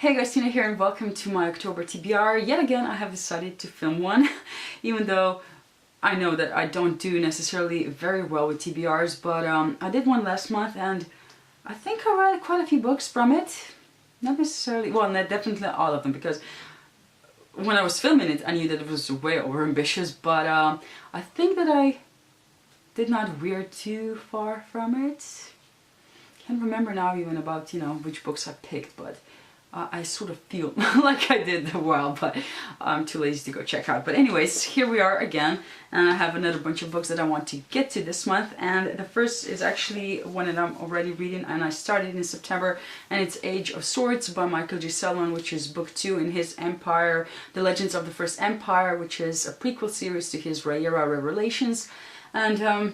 Hey guys, Tina here and welcome to my October TBR. Yet again I have decided to film one, even though I know that I don't do necessarily very well with TBRs, but I did one last month and I think I read quite a few books from it. Not necessarily, well, not definitely all of them, because when I was filming it I knew that it was way over ambitious, but I think that I did not veer too far from it. Can't remember now even about, which books I picked, but I sort of feel like I did a while, but I'm too lazy to go check out. But anyways, here we are again, and I have another bunch of books that I want to get to this month, and the first is actually one that I'm already reading, and I started in September, and it's Age of Swords by Michael G. Selman, which is book 2 in his Empire, The Legends of the First Empire, which is a prequel series to his Rhaenyra Revelations, and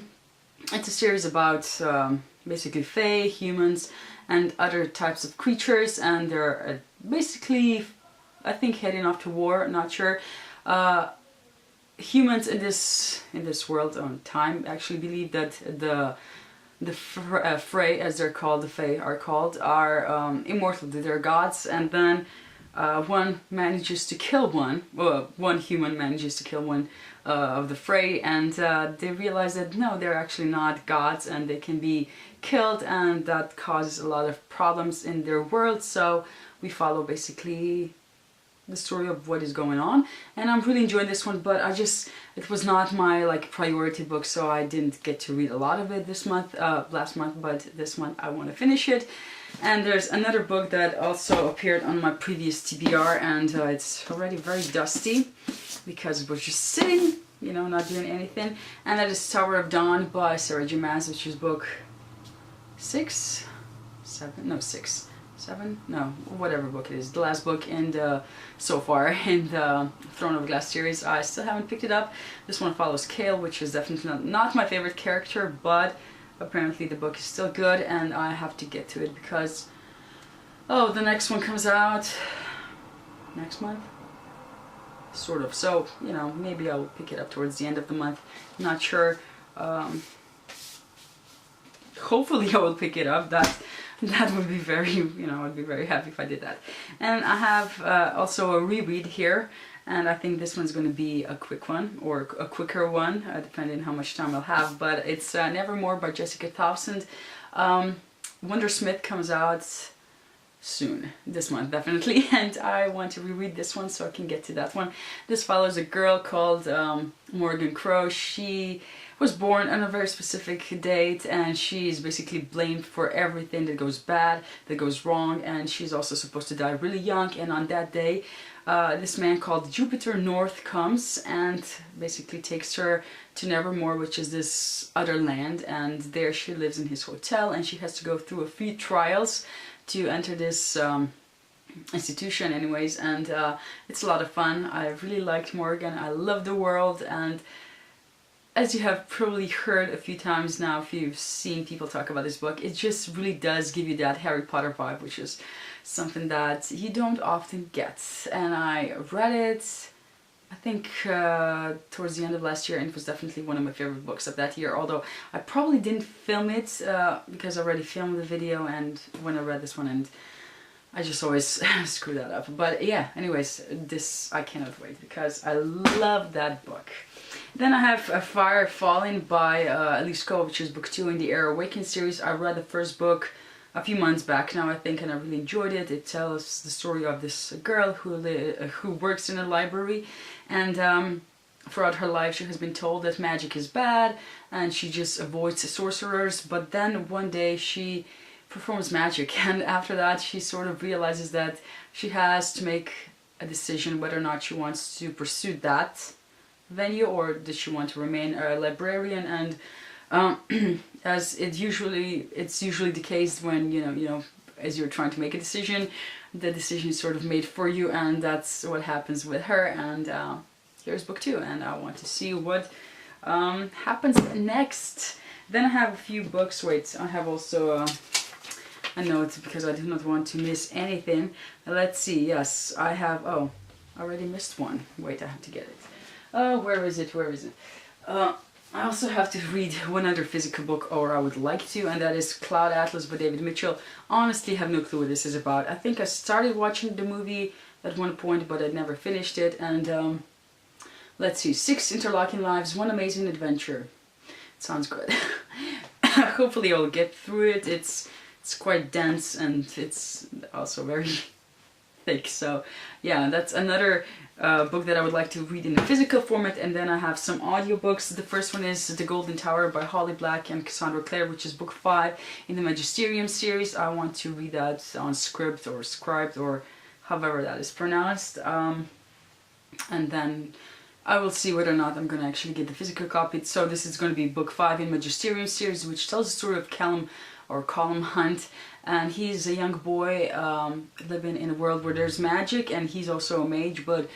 it's a series about basically fae, humans, and other types of creatures, and they're basically, I think, heading off to war. Not sure. Humans in this world on time actually believe that the Frey, as they're called, the fae are called, are immortal. They're gods, and then one manages to kill one. Well, one human manages to kill one of the Frey, and they realize that no, they're actually not gods, and they can be killed, and that causes a lot of problems in their world. So we follow basically the story of what is going on, and I'm really enjoying this one, but it was not my priority book, so I didn't get to read a lot of it this month, last month, but this month I want to finish it. And there's another book that also appeared on my previous TBR, and it's already very dusty because it was just sitting, not doing anything, and that is Tower of Dawn by Sarah J. Maas, which is book 6, 7, no, whatever book it is, the last book in the, so far, in the Throne of Glass series. I still haven't picked it up. This one follows Kale, which is definitely not my favorite character, but apparently the book is still good, and I have to get to it because, oh, the next one comes out next month? Sort of. So, maybe I'll pick it up towards the end of the month. Not sure. Hopefully I will pick it up. That would be very, I'd be very happy if I did that. And I have also a reread here, and I think this one's going to be a quick one, or a quicker one, depending on how much time I'll have. But it's Nevermore by Jessica Townsend. Wondersmith comes out soon, this month definitely, and I want to reread this one so I can get to that one. This follows a girl called Morgan Crow. She was born on a very specific date, and she's basically blamed for everything that goes bad, that goes wrong, and she's also supposed to die really young. And on that day, this man called Jupiter North comes and basically takes her to Nevermore, which is this other land, and there she lives in his hotel, and she has to go through a few trials to enter this institution anyways, and it's a lot of fun. I really liked Morgan. I love the world, and as you have probably heard a few times now, if you've seen people talk about this book, it just really does give you that Harry Potter vibe, which is something that you don't often get. And I read it, I think, towards the end of last year, and it was definitely one of my favorite books of that year, although I probably didn't film it because I already filmed the video and when I read this one, and I just always screw that up. But yeah, anyways, this I cannot wait because I love that book. Then I have A Fire Falling by Elise Cole, which is book 2 in the Air Awakened series. I read the first book a few months back now, I think, and I really enjoyed it. It tells the story of this girl who works in a library, and throughout her life she has been told that magic is bad and she just avoids sorcerers, but then one day she performs magic, and after that she sort of realizes that she has to make a decision whether or not she wants to pursue that venue or does she want to remain a librarian. And as it's usually the case when as you're trying to make a decision, the decision is sort of made for you, and that's what happens with her. And here's book 2, and I want to see what happens next. Then I have a few books. Wait, I have also a note because I do not want to miss anything. Let's see. Yes, I have. Oh, I already missed one. Wait, I have to get it. Where is it? I also have to read one other physical book, or I would like to, and that is Cloud Atlas by David Mitchell. Honestly, have no clue what this is about. I think I started watching the movie at one point, but I never finished it. And let's see, 6 interlocking lives, 1 amazing adventure. Sounds good. Hopefully I'll get through it. It's quite dense and it's also very thick. So yeah, that's another book that I would like to read in a physical format. And then I have some audiobooks. The first one is The Golden Tower by Holly Black and Cassandra Clare, which is book 5 in the Magisterium series. I want to read that on script or scribed or however that is pronounced. And then I will see whether or not I'm going to actually get the physical copy. So this is going to be book 5 in Magisterium series, which tells the story of Callum Hunt. And he's a young boy living in a world where there's magic, and he's also a mage, but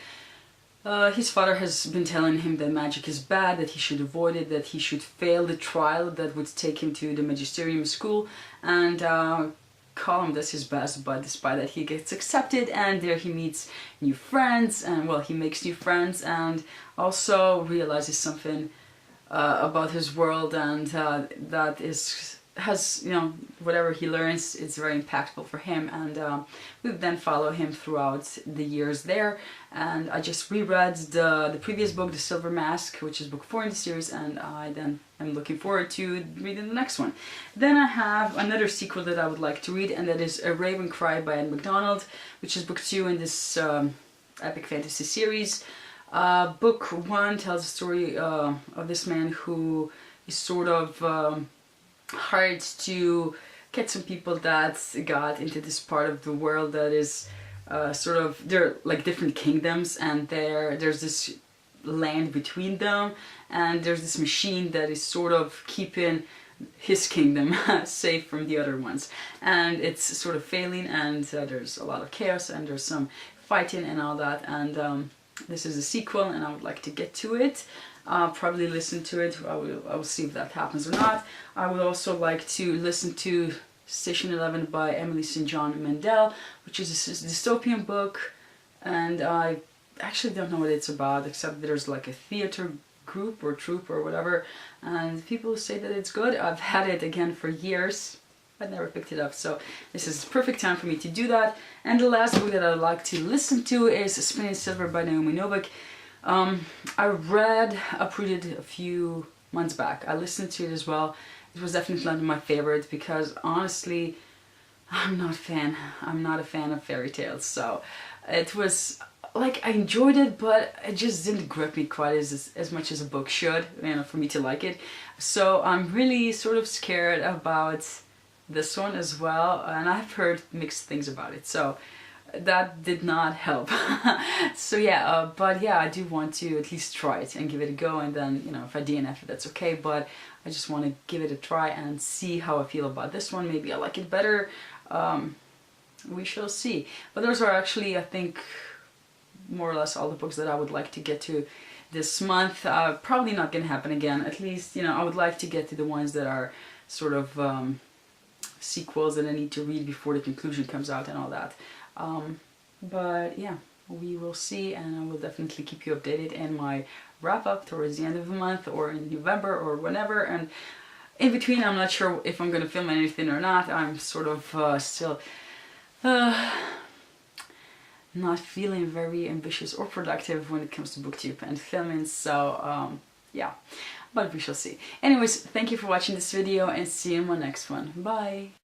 his father has been telling him that magic is bad, that he should avoid it, that he should fail the trial that would take him to the Magisterium school. And Colum does his best, but despite that he gets accepted, and there he meets new friends, and well, he makes new friends and also realizes something about his world, and that has, you know, whatever he learns, it's very impactful for him. And we then follow him throughout the years there. And I just reread the previous book, The Silver Mask, which is book 4 in the series, and I then am looking forward to reading the next one. Then I have another sequel that I would like to read, and that is A Raven Cry by Anne MacDonald, which is book 2 in this epic fantasy series. Book 1 tells the story of this man who is sort of hired to get some people that got into this part of the world that is sort of, they're like different kingdoms, and there's this land between them, and there's this machine that is sort of keeping his kingdom safe from the other ones, and it's sort of failing, and there's a lot of chaos, and there's some fighting and all that. And this is a sequel, and I would like to get to it. I'll probably listen to it. I will see if that happens or not. I would also like to listen to Station 11 by Emily St. John Mandel, which is a dystopian book, and I actually don't know what it's about, except that there's like a theater group or troupe or whatever, and people say that it's good. I've had it again for years, but never picked it up, so this is the perfect time for me to do that. And the last book that I'd like to listen to is Spinning Silver by Naomi Novik. I read Uprooted a few months back. I listened to it as well. It was definitely not my favorite because honestly, I'm not a fan of fairy tales. So it was like, I enjoyed it, but it just didn't grip me quite as much as a book should, you know, for me to like it. So I'm really sort of scared about this one as well, and I've heard mixed things about it. So that did not help. So yeah, but yeah, I do want to at least try it and give it a go, and then, you know, if I DNF it, that's okay, but I just want to give it a try and see how I feel about this one. Maybe I like it better. We shall see. But those are actually, I think, more or less all the books that I would like to get to this month. Probably not gonna happen again. At least, you know, I would like to get to the ones that are sort of sequels that I need to read before the conclusion comes out and all that. But yeah, we will see, and I will definitely keep you updated in my wrap up towards the end of the month or in November or whenever. And in between, I'm not sure if I'm going to film anything or not. I'm sort of still not feeling very ambitious or productive when it comes to booktube and filming, so yeah, but we shall see. Anyways, thank you for watching this video, and see you in my next one. Bye!